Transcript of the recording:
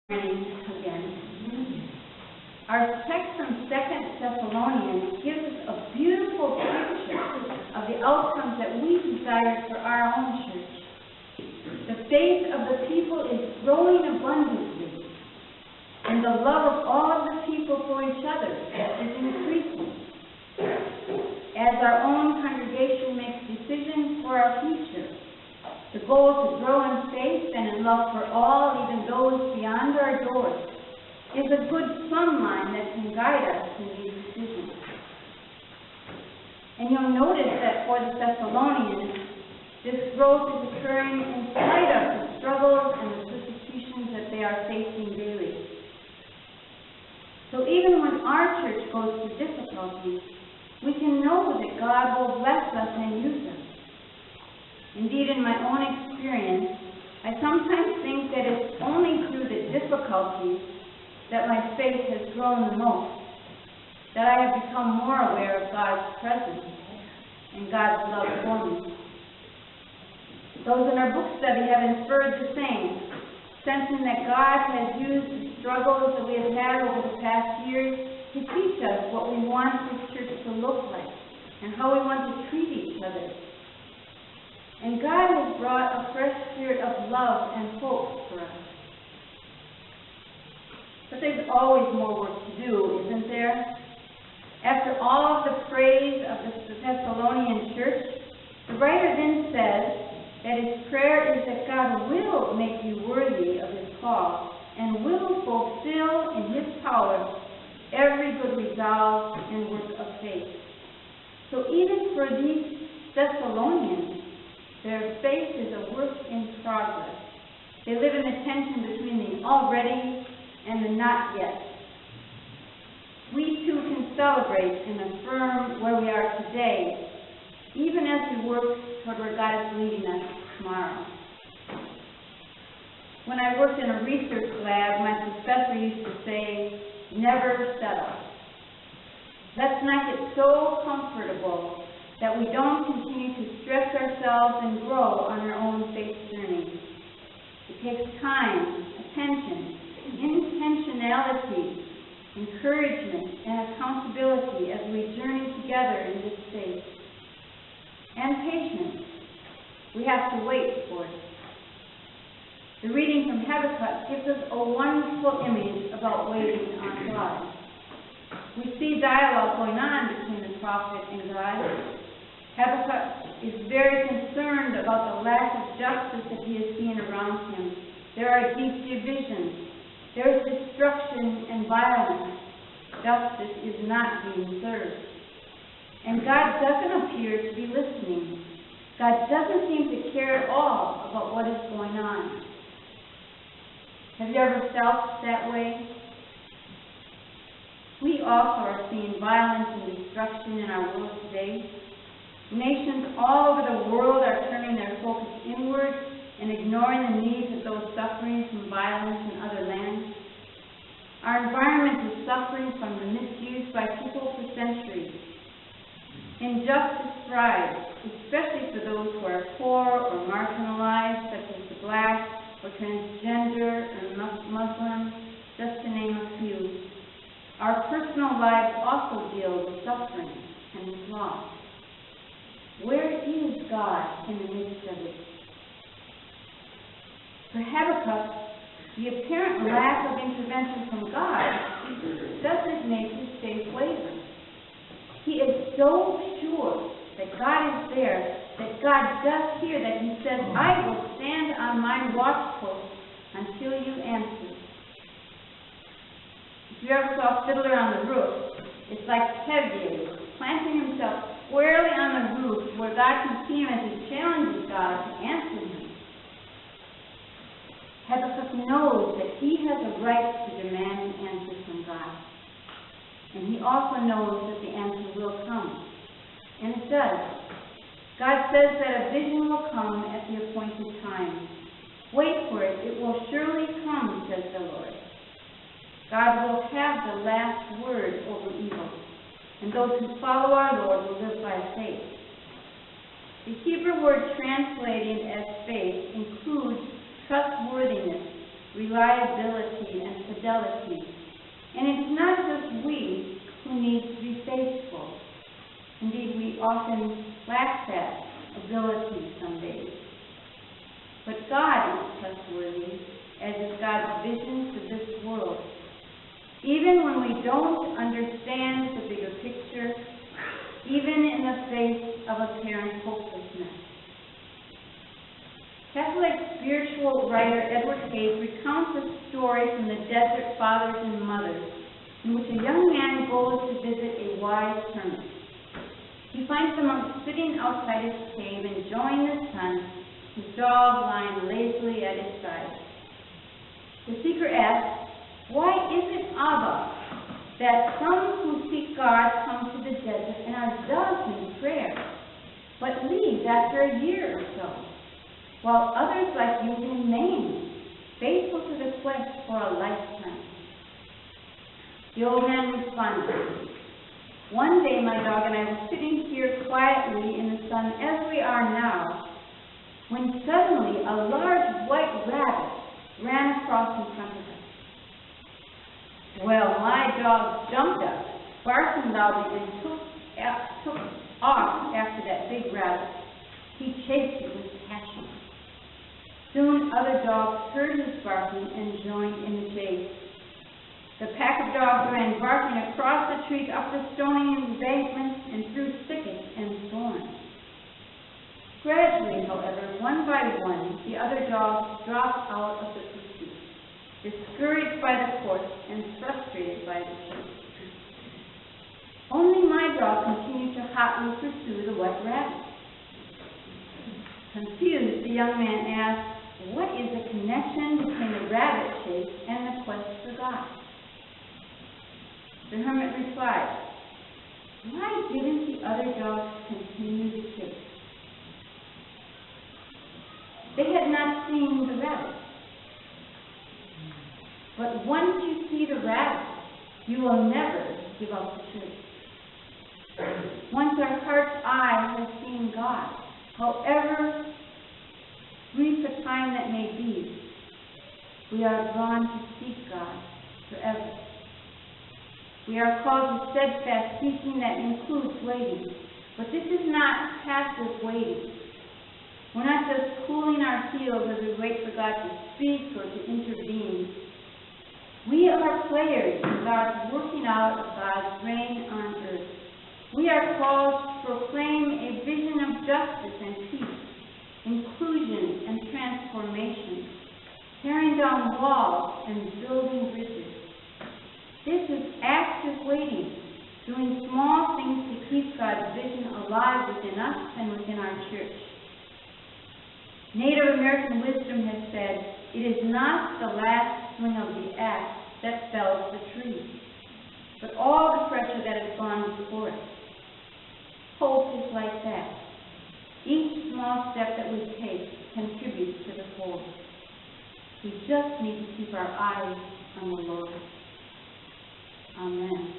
Again. Our text from 2 Thessalonians gives us a beautiful picture of the outcomes that we desire for our own church. The faith of the people is growing abundantly, and the love of all of the people for each other is increasing. As our own congregation makes decisions for our future, the goal to grow in faith and in love for all, even those beyond our doors, is a good plumb line that can guide us in these decisions. And you'll notice that for the Thessalonians, this growth is occurring in spite of the struggles and the persecutions that they are facing daily. So even when our church goes through difficulties, we can know that God will bless us and use us. Indeed, in my own experience, I sometimes think that it's only through the difficulties that my faith has grown the most, that I have become more aware of God's presence and God's love for me. Those in our book study have inferred the same, sensing that God has used the struggles that we have had over the past years to teach us what we want this church to look like and how we want to treat each other. And God has brought a fresh spirit of love and hope for us. But there's always more work to do, isn't there? After all of the praise of the Thessalonian church, the writer then says that his prayer is that God will make you worthy of his call and will fulfill in his power every good resolve and work of faith. So even for these Thessalonians, their faith is a work in progress. They live in the tension between the already and the not yet. We too can celebrate and affirm where we are today, even as we work toward where God is leading us tomorrow. When I worked in a research lab, my professor used to say, "Never settle." Let's not get so comfortable that we don't continue to stretch ourselves and grow on our own faith journey. It takes time, attention, intentionality, encouragement, and accountability as we journey together in this faith. And patience. We have to wait for it. The reading from Habakkuk gives us a wonderful image about waiting on God. We see dialogue going on between the prophet and God. Habakkuk is very concerned about the lack of justice that he is seeing around him. There are deep divisions. There is destruction and violence. Justice is not being served. And God doesn't appear to be listening. God doesn't seem to care at all about what is going on. Have you ever felt that way? We also are seeing violence and destruction in our world today. Nations all over the world are turning their focus inward and ignoring the needs of those suffering from violence in other lands. Our environment is suffering from the misuse by people for centuries. Injustice thrives, especially for those who are poor or marginalized, such as the black or transgender or Muslim, just to name a few. Our personal lives also deal with suffering and with loss. Where is God in the midst of it? For Habakkuk, the apparent lack of intervention from God doesn't make his faith waver. He is so sure that God is there, that God does hear, that he says, "I will stand on my watchpost until you answer." If you ever saw Fiddler on the Roof, it's like Cedar planting himself squarely on the roof where God can see him as he challenges God to answer him. Habakkuk knows that he has a right to demand an answer from God. And he also knows that the answer will come. And it does. God says that a vision will come at the appointed time. Wait for it. It will surely come, says the Lord. God will have the last word over evil. And those who follow our Lord will live by faith. The Hebrew word translated as faith includes trustworthiness reliability, and fidelity. And it's not just we who need to be faithful. Indeed, we often lack that ability some days. But God is trustworthy, as is God's vision for this world. Even when we don't understand the bigger picture, even in the face of apparent hopelessness. Catholic spiritual writer Edward Hayes recounts a story from the Desert Fathers and Mothers, in which a young man goes to visit a wise hermit. He finds the monk sitting outside his cave, enjoying the sun, his dog lying lazily at his side. The seeker asks, "Why is it, Abba, that some who seek God come to the desert and are zealous in prayer, but leave after a year or so, while others like you remain, faithful to the quest for a lifetime?" The old man responded, "One day my dog and I were sitting here quietly in the sun as we are now, when suddenly a large white rabbit ran across in front of us. Well, my dog jumped up, barking loudly, and took off after that big rabbit. He chased it with passion. Soon other dogs heard his barking and joined in the chase. The pack of dogs ran barking across the trees, up the stony embankments, and through thickets and thorns. Gradually, however, one by one, the other dogs dropped out of the pursuit, discouraged by the course and frustrated by the chase. Only my dog continued to hotly pursue the white rabbit." Confused, the young man asked, "What is the connection between the rabbit chase and the quest for God?" The hermit replied, "Why didn't the other dogs continue the chase? They had not seen the rabbit. But once you see the rabbit, you will never give up the chase. Once our heart's eye has seen God, however brief a time that may be, we are drawn to seek God forever. We are called to steadfast seeking that includes waiting. But this is not passive waiting. We're not just cooling our heels as we wait for God to speak or to intervene. We are players in God's working out of God's reign on earth. We are called to proclaim a vision of justice and peace, inclusion and transformation, tearing down walls and building bridges. This is active waiting, doing small things to keep God's vision alive within us and within our church. Native American wisdom has said, "It is not the last swing of the axe that fells the tree, but all the pressure that has gone before it." Hope is like that. Each small step that we take contributes to the whole. We just need to keep our eyes on the Lord. Amen.